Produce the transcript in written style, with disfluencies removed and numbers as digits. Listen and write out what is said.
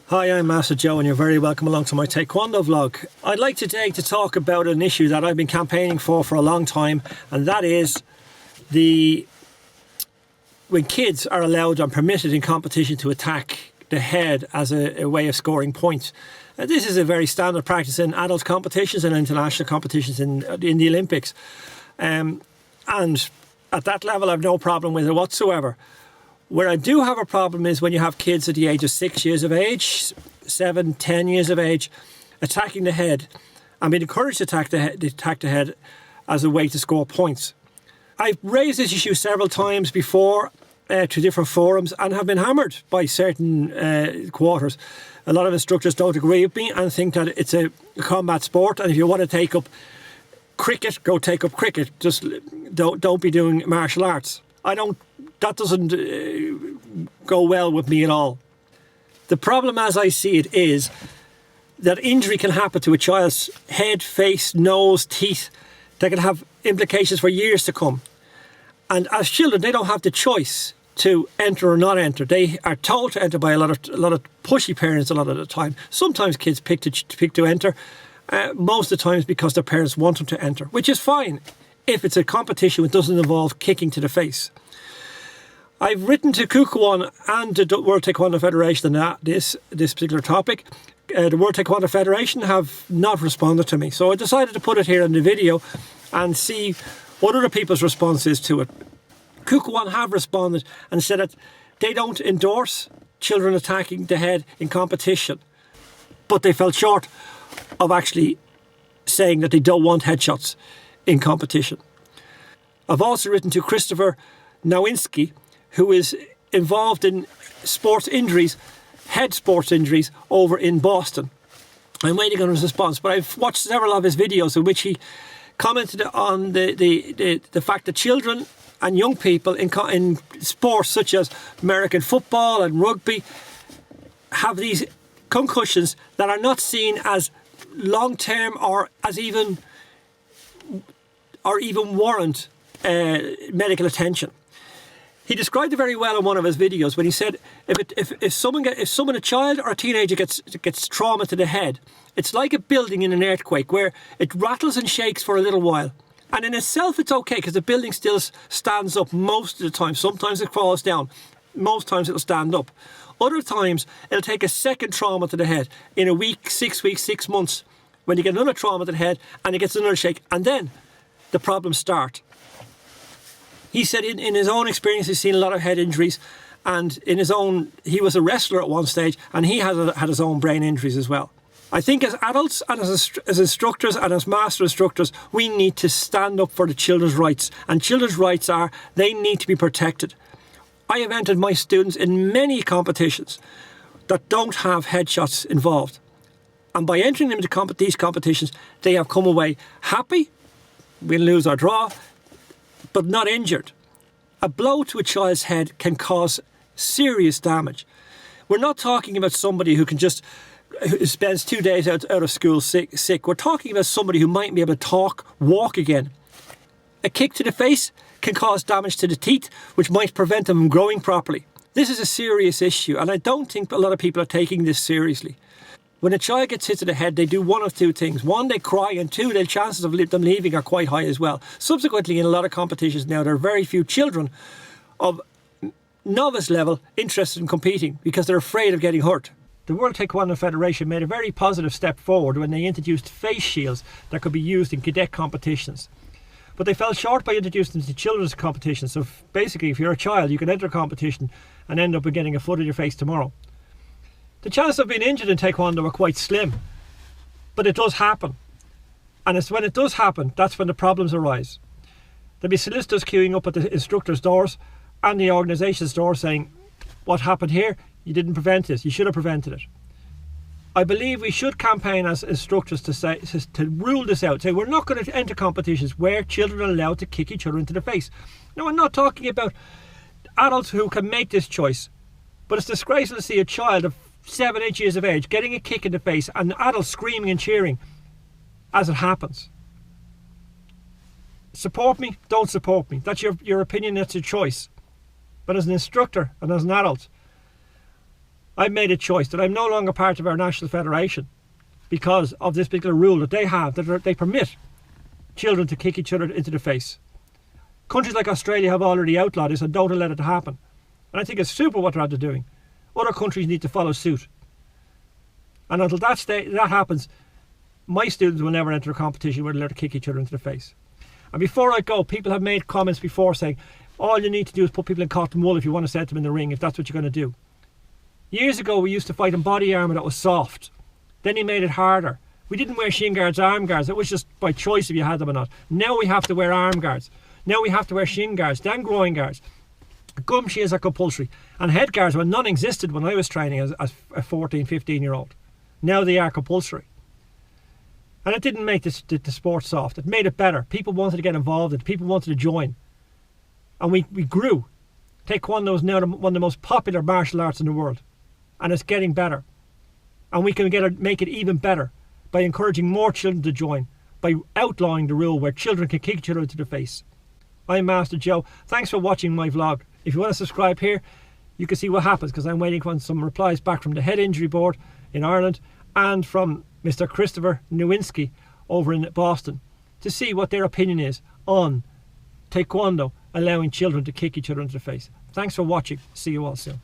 Hi, I'm Master Joe and you're very welcome along to my Taekwondo vlog. I'd like today to talk about an issue that I've been campaigning for a long time, and that is when kids are allowed and permitted in competition to attack the head as a way of scoring points. This is a very standard practice in adult competitions and international competitions in the Olympics. And at that level I've no problem with it whatsoever. Where I do have a problem is when you have kids at the age of 6 years of age, 7, 10 years of age, attacking the head and being encouraged to attack the head as a way to score points. I've raised this issue several times before to different forums and have been hammered by certain quarters. A lot of instructors don't agree with me and think that it's a combat sport, and if you want to take up cricket, go take up cricket. Just don't be doing martial arts. That doesn't go well with me at all. The problem as I see it is that injury can happen to a child's head, face, nose, teeth that can have implications for years to come. And as children, they don't have the choice to enter or not enter. They are told to enter by a lot of pushy parents a lot of the time. Sometimes kids pick to enter, most of the times because their parents want them to enter, which is fine if it's a competition which doesn't involve kicking to the face. I've written to Competion and the World Taekwondo Federation on this particular topic. The World Taekwondo Federation have not responded to me, so I decided to put it here in the video and see what other people's response is to it. Competion have responded and said that they don't endorse children attacking the head in competition, but they fell short of actually saying that they don't want headshots in competition. I've also written to Christopher Nowinski, who is involved in sports injuries, head sports injuries over in Boston. I'm waiting on his response, but I've watched several of his videos in which he commented on the fact that children and young people in sports such as American football and rugby have these concussions that are not seen as long-term or even warrant medical attention. He described it very well in one of his videos when he said if a child or a teenager gets trauma to the head, it's like a building in an earthquake where it rattles and shakes for a little while. And in itself it's okay because the building still stands up most of the time. Sometimes it falls down. Most times it'll stand up. Other times it'll take a second trauma to the head in a week, 6 weeks, 6 months, when you get another trauma to the head and it gets another shake, and then the problems start. He said in his own experience he's seen a lot of head injuries, and he was a wrestler at one stage and he had his own brain injuries as well. I think as adults and as instructors and as master instructors, we need to stand up for the children's rights, and children's rights they need to be protected. I have entered my students in many competitions that don't have headshots involved, and by entering them into these competitions they have come away happy, win, lose or draw, but not injured. A blow to a child's head can cause serious damage. We're not talking about somebody who spends 2 days out of school sick. We're talking about somebody who might be able to talk, walk again. A kick to the face can cause damage to the teeth, which might prevent them from growing properly. This is a serious issue, and I don't think a lot of people are taking this seriously. When a child gets hit to the head, they do one of two things. One, they cry, and two, the chances of them leaving are quite high as well. Subsequently, in a lot of competitions now, there are very few children of novice level interested in competing because they're afraid of getting hurt. The World Taekwondo Federation made a very positive step forward when they introduced face shields that could be used in cadet competitions. But they fell short by introducing them to children's competitions. So basically, if you're a child, you can enter a competition and end up getting a foot in your face tomorrow. The chances of being injured in Taekwondo are quite slim, but it does happen. And it's when it does happen, that's when the problems arise. There'll be solicitors queuing up at the instructors' doors and the organisation's doors saying, what happened here? You didn't prevent this. You should have prevented it. I believe we should campaign as instructors to rule this out. Say we're not going to enter competitions where children are allowed to kick each other into the face. Now, I'm not talking about adults who can make this choice, but it's disgraceful to see a child of 7, 8 years of age getting a kick in the face and adults screaming and cheering as it happens. Support me, don't support me. That's your opinion, that's your choice. But as an instructor and as an adult, I've made a choice that I'm no longer part of our national federation because of this particular rule that they have, that they permit children to kick each other into the face. Countries like Australia have already outlawed this and don't let it happen. And I think it's super what they're doing. Other countries need to follow suit. And until that happens, my students will never enter a competition where they're allowed to kick each other into the face. And before I go, people have made comments before saying, all you need to do is put people in cotton wool if you want to set them in the ring, if that's what you're going to do. Years ago, we used to fight in body armour that was soft. Then he made it harder. We didn't wear shin guards, arm guards. It was just by choice if you had them or not. Now we have to wear arm guards. Now we have to wear shin guards, then groin guards. Gum shields are compulsory. And head guards were non-existent when I was training as a 14, 15-year-old. Now they are compulsory. And it didn't make the sport soft. It made it better. People wanted to get involved in it. People wanted to join. And we grew. Taekwondo is now one of the most popular martial arts in the world. And it's getting better. And we can make it even better by encouraging more children to join, by outlawing the rule where children can kick each other into the face. I'm Master Joe. Thanks for watching my vlog. If you want to subscribe here, you can see what happens, because I'm waiting for some replies back from the Head Injury Board in Ireland and from Mr. Christopher Nowinski over in Boston to see what their opinion is on Taekwondo allowing children to kick each other into the face. Thanks for watching. See you all soon.